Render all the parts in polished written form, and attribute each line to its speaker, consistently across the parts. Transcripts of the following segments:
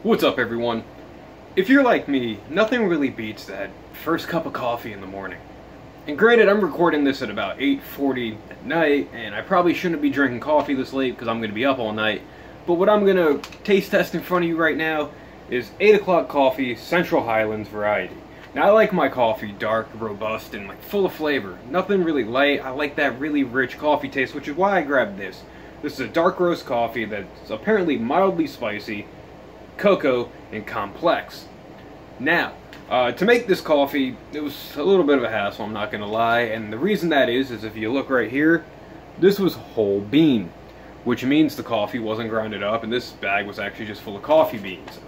Speaker 1: What's up, everyone? If you're like me, nothing really beats that first cup of coffee in the morning. And granted, I'm recording this at about 8:40 at night, and I probably shouldn't be drinking coffee this late because I'm going to be up all night. But what I'm going to taste test in front of you right now is 8 o'clock coffee, Central Highlands variety. Now, I like my coffee dark, robust, and like full of flavor. Nothing really light. I like that really rich coffee taste, which is why I grabbed this. This is a dark roast coffee that's apparently mildly spicy, cocoa, and complex. Now, to make this coffee, it was a little bit of a hassle, I'm not going to lie, and the reason that is if you look right here, this was whole bean, which means the coffee wasn't grounded up, and this bag was actually just full of coffee beans.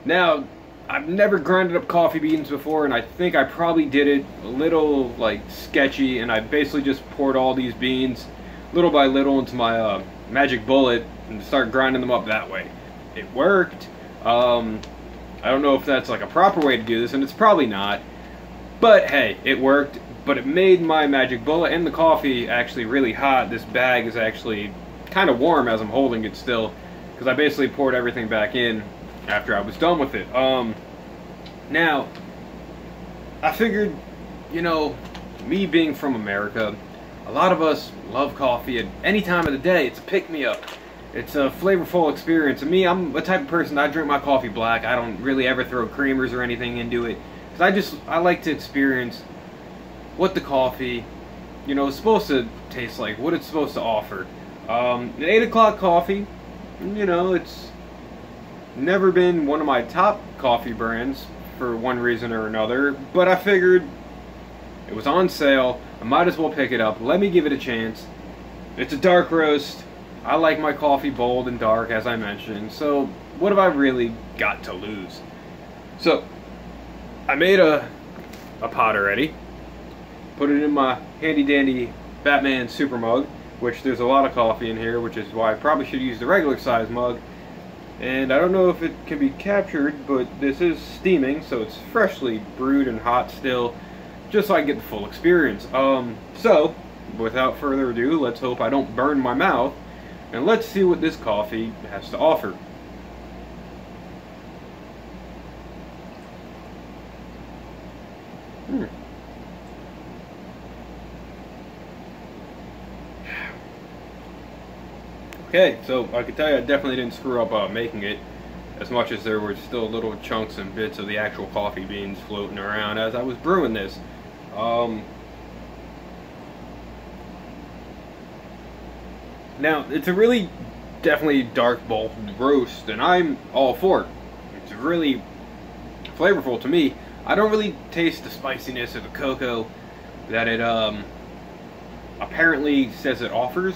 Speaker 1: Now, I've never grinded up coffee beans before, and I think I probably did it a little, like, sketchy, and I basically just poured all these beans, little by little, into my magic bullet, and started grinding them up that way. It worked. I don't know if that's like a proper way to do this, and it's probably not. But hey, it worked. But it made my magic bullet and the coffee actually really hot. This bag is actually kind of warm as I'm holding it still, because I basically poured everything back in after I was done with it. Now, I figured, you know, me being from America, a lot of us love coffee at any time of the day. It's a pick-me-up. It's a flavorful experience. And me, I'm the type of person, I drink my coffee black. I don't really ever throw creamers or anything into it. Because I like to experience what the coffee, you know, is supposed to taste like, what it's supposed to offer. An 8 o'clock coffee, you know, it's never been one of my top coffee brands for one reason or another. But I figured it was on sale. I might as well pick it up. Let me give it a chance. It's a dark roast. I like my coffee bold and dark, as I mentioned, so what have I really got to lose? So, I made a pot already, put it in my handy-dandy Batman super mug, which there's a lot of coffee in here, which is why I probably should use the regular size mug, and I don't know if it can be captured, but this is steaming, so it's freshly brewed and hot still, just so I get the full experience. So, without further ado, let's hope I don't burn my mouth. And let's see what this coffee has to offer. Okay, so I can tell you I definitely didn't screw up making it, as much as there were still little chunks and bits of the actual coffee beans floating around as I was brewing this. Now, it's a really definitely dark bold roast, and I'm all for it. It's really flavorful to me. I don't really taste the spiciness of the cocoa that it apparently says it offers.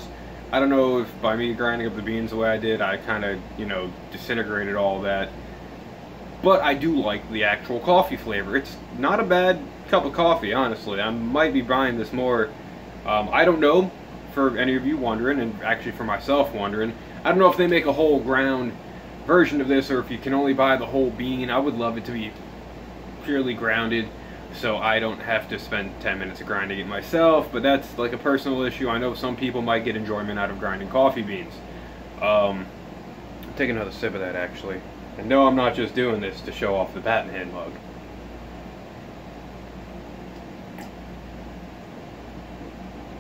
Speaker 1: I don't know if by me grinding up the beans the way I did, I kind of, you know, disintegrated all that. But I do like the actual coffee flavor. It's not a bad cup of coffee, honestly. I might be buying this more. I don't know. For any of you wondering, and actually for myself wondering, I don't know if they make a whole ground version of this or if you can only buy the whole bean. I would love it to be purely grounded so I don't have to spend 10 minutes grinding it myself, but that's like a personal issue. I know some people might get enjoyment out of grinding coffee beans. I'll take another sip of that actually. And no, I'm not just doing this to show off the Batman mug.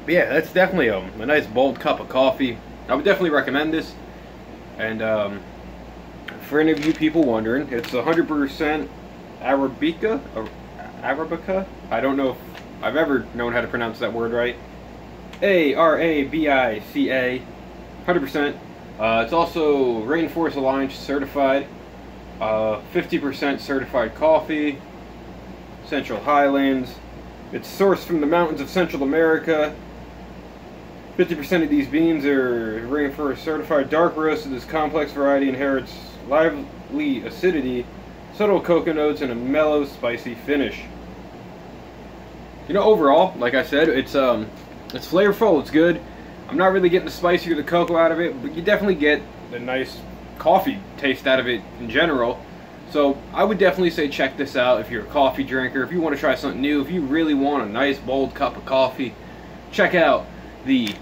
Speaker 1: But yeah, that's definitely a nice bold cup of coffee. I would definitely recommend this. And for any of you people wondering, it's 100% Arabica. Arabica? I don't know if I've ever known how to pronounce that word right. Arabica. 100%. It's also Rainforest Alliance certified. 50% certified coffee. Central Highlands. It's sourced from the mountains of Central America. 50% of these beans are Rainforest certified dark roasted. This complex variety inherits lively acidity, subtle cocoa notes, and a mellow, spicy finish. You know, overall, like I said, it's flavorful. It's good. I'm not really getting the spicy or the cocoa out of it, but you definitely get the nice coffee taste out of it in general. So I would definitely say check this out if you're a coffee drinker. If you want to try something new, if you really want a nice bold cup of coffee, check out the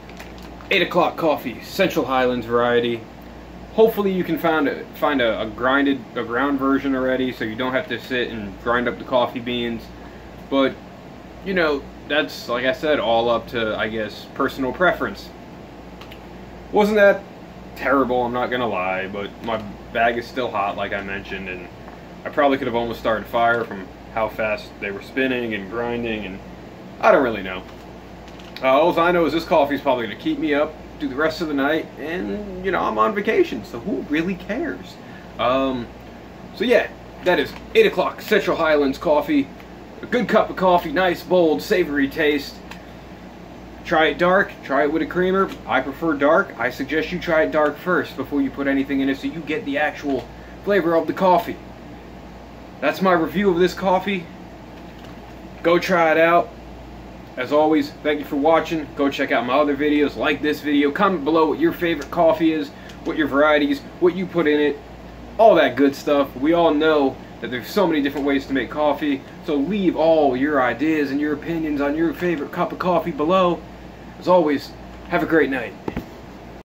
Speaker 1: 8 o'clock coffee, Central Highlands variety. Hopefully you can find a ground version already, so you don't have to sit and grind up the coffee beans. But you know, that's, like I said, all up to, I guess, personal preference. Wasn't that terrible, I'm not gonna lie, but my bag is still hot, like I mentioned, and I probably could have almost started fire from how fast they were spinning and grinding, and I don't really know. All I know is this coffee is probably going to keep me up through the rest of the night, and, you know, I'm on vacation, so who really cares? So yeah, that is 8 o'clock Central Highlands coffee. A good cup of coffee, nice, bold, savory taste. Try it dark, try it with a creamer. I prefer dark. I suggest you try it dark first before you put anything in it so you get the actual flavor of the coffee. That's my review of this coffee. Go try it out. As always, thank you for watching. Go check out my other videos, like this video. Comment below what your favorite coffee is, what your varieties, what you put in it, all that good stuff. We all know that there's so many different ways to make coffee, so leave all your ideas and your opinions on your favorite cup of coffee below. As always, have a great night.